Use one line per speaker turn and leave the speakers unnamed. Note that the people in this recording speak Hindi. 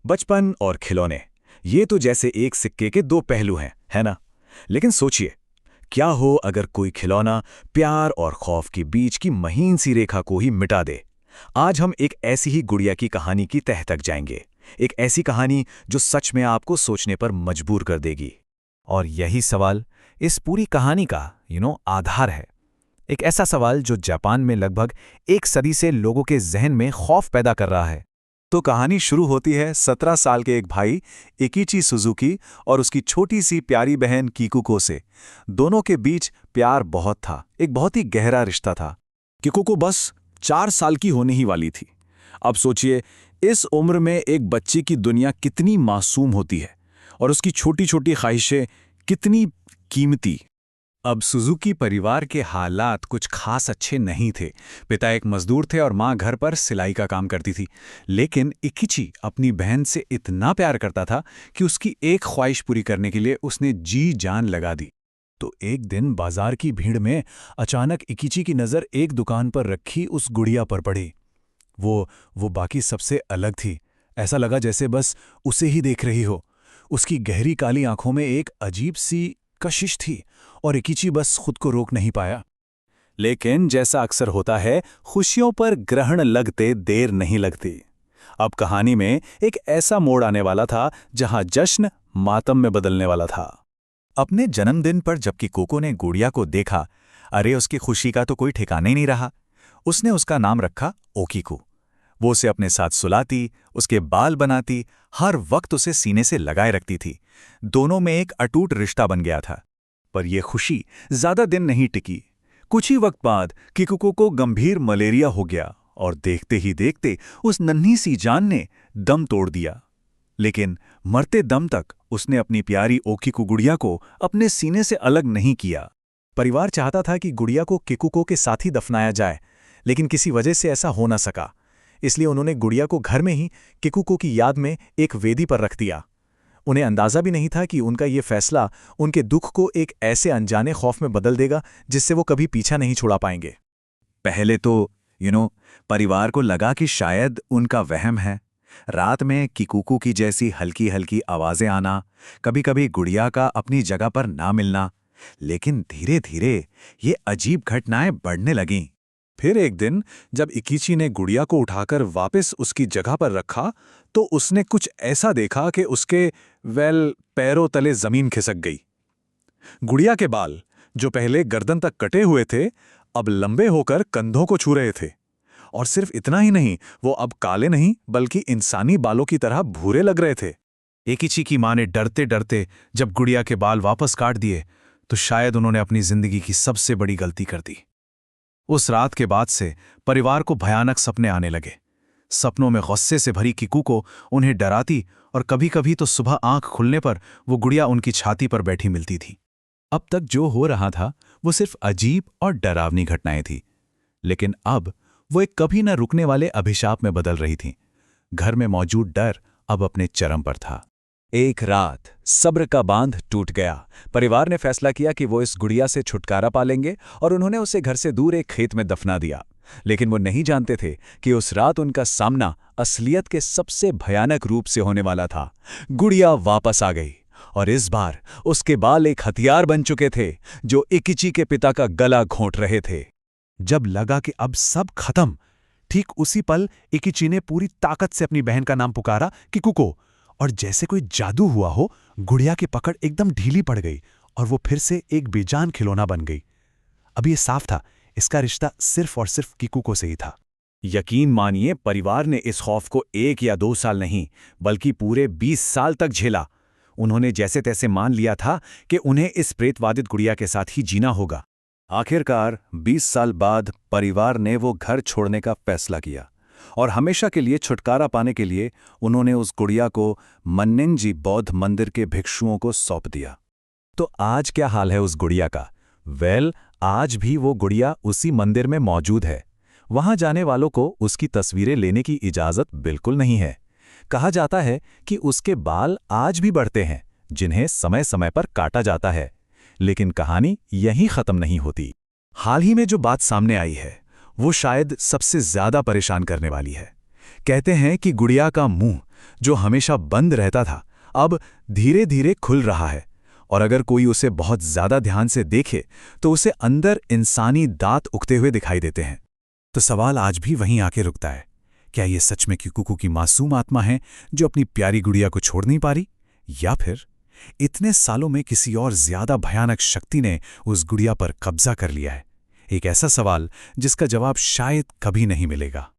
बचपन और खिलौने, ये तो जैसे एक सिक्के के दो पहलू हैं, है ना? लेकिन सोचिए, क्या हो अगर कोई खिलौना प्यार और खौफ के बीच की महीन सी रेखा को ही मिटा दे। आज हम एक ऐसी ही गुड़िया की कहानी की तह तक जाएंगे। एक ऐसी कहानी जो सच में आपको सोचने पर मजबूर कर देगी। और यही सवाल इस पूरी कहानी का आधार है। एक ऐसा सवाल जो जापान में लगभग एक सदी से लोगों के जहन में खौफ पैदा कर रहा है। तो कहानी शुरू होती है 17 साल के एक भाई एकिची सुजुकी और उसकी छोटी सी प्यारी बहन किकुको से। दोनों के बीच प्यार बहुत था, एक बहुत ही गहरा रिश्ता था। किकुको बस 4 साल की होने ही वाली थी। अब सोचिए, इस उम्र में एक बच्चे की दुनिया कितनी मासूम होती है और उसकी छोटी छोटी ख्वाहिशें कितनी कीमती। अब सुजुकी परिवार के हालात कुछ खास अच्छे नहीं थे। पिता एक मजदूर थे और माँ घर पर सिलाई का काम करती थी। लेकिन इकिची अपनी बहन से इतना प्यार करता था कि उसकी एक ख्वाहिश पूरी करने के लिए उसने जी जान लगा दी। तो एक दिन बाजार की भीड़ में अचानक इकिची की नज़र एक दुकान पर रखी उस गुड़िया पर पड़ी। वो बाकी सबसे अलग थी। ऐसा लगा जैसे बस उसे ही देख रही हो। उसकी गहरी काली आंखों में एक अजीब सी कशिश थी और इकिची बस खुद को रोक नहीं पाया। लेकिन जैसा अक्सर होता है, खुशियों पर ग्रहण लगते देर नहीं लगती। अब कहानी में एक ऐसा मोड़ आने वाला था जहां जश्न मातम में बदलने वाला था। अपने जन्मदिन पर जब किकुको ने गुड़िया को देखा, अरे उसकी खुशी का तो कोई ठिकाना ही नहीं रहा। उसने उसका नाम रखा ओकिको। वो उसे अपने साथ सुलाती, उसके बाल बनाती, हर वक्त उसे सीने से लगाए रखती थी। दोनों में एक अटूट रिश्ता बन गया था। पर यह खुशी ज्यादा दिन नहीं टिकी। कुछ ही वक्त बाद किकुको को गंभीर मलेरिया हो गया और देखते ही देखते उस नन्ही सी जान ने दम तोड़ दिया। लेकिन मरते दम तक उसने अपनी प्यारी ओकिको गुड़िया को अपने सीने से अलग नहीं किया। परिवार चाहता था कि गुड़िया को किकुको के साथ ही दफनाया जाए, लेकिन किसी वजह से ऐसा हो न सका। इसलिए उन्होंने गुड़िया को घर में ही किकुको की याद में एक वेदी पर रख दिया। उन्हें अंदाजा भी नहीं था कि उनका ये फैसला उनके दुख को एक ऐसे अनजाने खौफ में बदल देगा जिससे वो कभी पीछा नहीं छुड़ा पाएंगे। पहले तो परिवार को लगा कि शायद उनका वहम है। रात में किकुको की जैसी हल्की हल्की आवाजें आना, कभी कभी गुड़िया का अपनी जगह पर ना मिलना। लेकिन धीरे धीरे ये अजीब घटनाएं बढ़ने लगीं। फिर एक दिन जब इकिची ने गुड़िया को उठाकर वापस उसकी जगह पर रखा, तो उसने कुछ ऐसा देखा कि उसके पैरों तले जमीन खिसक गई। गुड़िया के बाल, जो पहले गर्दन तक कटे हुए थे, अब लंबे होकर कंधों को छू रहे थे। और सिर्फ इतना ही नहीं, वो अब काले नहीं बल्कि इंसानी बालों की तरह भूरे लग रहे थे। इकिची की मां ने डरते डरते जब गुड़िया के बाल वापस काट दिए, तो शायद उन्होंने अपनी जिंदगी की सबसे बड़ी गलती कर दी। उस रात के बाद से परिवार को भयानक सपने आने लगे। सपनों में गुस्से से भरी किकुको उन्हें डराती और कभी कभी तो सुबह आंख खुलने पर वो गुड़िया उनकी छाती पर बैठी मिलती थी। अब तक जो हो रहा था वो सिर्फ अजीब और डरावनी घटनाएं थी, लेकिन अब वो एक कभी न रुकने वाले अभिशाप में बदल रही थीं। घर में मौजूद डर अब अपने चरम पर था। एक रात सब्र का बांध टूट गया। परिवार ने फैसला किया कि वो इस गुड़िया से छुटकारा पालेंगे और उन्होंने उसे घर से दूर एक खेत में दफना दिया। लेकिन वो नहीं जानते थे कि उस रात उनका सामना असलियत के सबसे भयानक रूप से होने वाला था। गुड़िया वापस आ गई और इस बार उसके बाल एक हथियार बन चुके थे जो इकिची के पिता का गला घोंट रहे थे। जब लगा कि अब सब खत्म, ठीक उसी पल इकिची ने पूरी ताकत से अपनी बहन का नाम पुकारा, किकुको। और जैसे कोई जादू हुआ हो, गुड़िया की पकड़ एकदम ढीली पड़ गई और वो फिर से एक बेजान खिलौना बन गई। अब ये साफ था, इसका रिश्ता सिर्फ और सिर्फ किकुको से ही था। यकीन मानिए, परिवार ने इस खौफ को 1 या 2 साल नहीं बल्कि पूरे 20 साल तक झेला। उन्होंने जैसे तैसे मान लिया था कि उन्हें इस प्रेतवादित गुड़िया के साथ ही जीना होगा। आखिरकार 20 साल बाद परिवार ने वो घर छोड़ने का फैसला किया और हमेशा के लिए छुटकारा पाने के लिए उन्होंने उस गुड़िया को मन्निंजी बौद्ध मंदिर के भिक्षुओं को सौंप दिया। तो आज क्या हाल है उस गुड़िया का? आज भी वो गुड़िया उसी मंदिर में मौजूद है। वहां जाने वालों को उसकी तस्वीरें लेने की इजाजत बिल्कुल नहीं है। कहा जाता है कि उसके बाल आज भी बढ़ते हैं, जिन्हें समय समय पर काटा जाता है। लेकिन कहानी यहीं खत्म नहीं होती। हाल ही में जो बात सामने आई है वो शायद सबसे ज्यादा परेशान करने वाली है। कहते हैं कि गुड़िया का मुंह जो हमेशा बंद रहता था, अब धीरे धीरे खुल रहा है। और अगर कोई उसे बहुत ज्यादा ध्यान से देखे तो उसे अंदर इंसानी दांत उगते हुए दिखाई देते हैं। तो सवाल आज भी वहीं आके रुकता है, क्या ये सच में किकुकू की मासूम आत्मा है जो अपनी प्यारी गुड़िया को छोड़ नहीं पा रही, या फिर इतने सालों में किसी और ज्यादा भयानक शक्ति ने उस गुड़िया पर कब्जा कर लिया है? एक ऐसा सवाल जिसका जवाब शायद कभी नहीं मिलेगा।